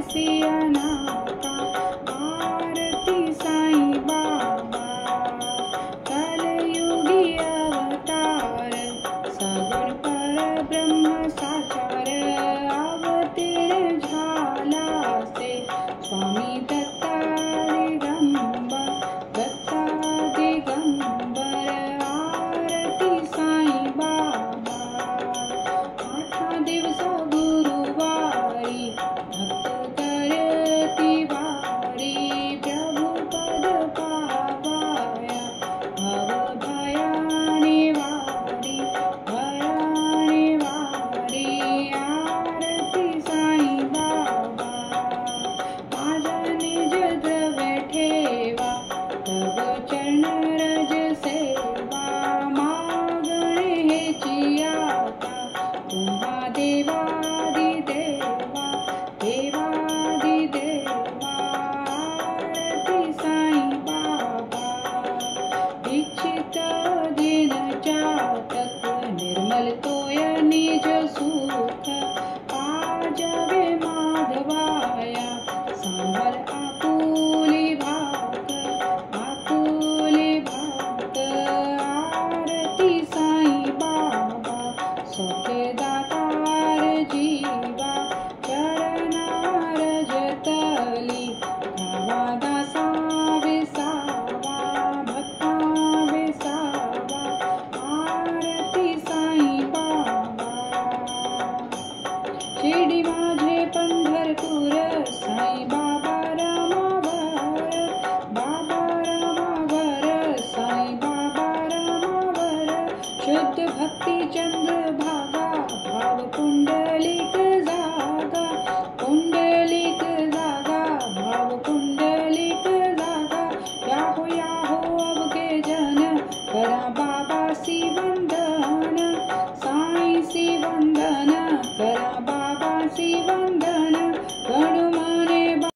सिया नाता, आरती साईं बाबा, कलयुगी अवतार, सगुण परब्रह्म साकार, अवतीर्ण झाला से स्वामी दत्ता दिगंबर, दत्ता दिगंबर, आरती साईं बाबा। आठा दिवस गुरुवारी भक्त करती वारी, प्रभु पद पावाया भव भयाने वारी, भयाने वारी, आरती साईं बाबा। माझा निज द्रव्य ठेवा, तव चरण रज सेवा, मागणे हेची आता, तुम्हा देवादिदेवा, देवादिदेवा, आरती साईं बाबा। दीक्षित दिन चातक, निर्मल तोय निज सुख, पाजवे माधवाया, सांभाळ आपुली भाक, आपुली भाक, आरती साईं बाबा। सौख्य दातार जीवा, चरणार जतली, धावा दासा विसावा, भक्ता विसावा, आरती साईं बाबा। शिर्डी माझे पंढरपूर, साईं बाबा रामावर, बाबा रामावर, साईं बाबा रामावर, शुद्ध भक्ती चंद्रभागा, भाव कुंडलिक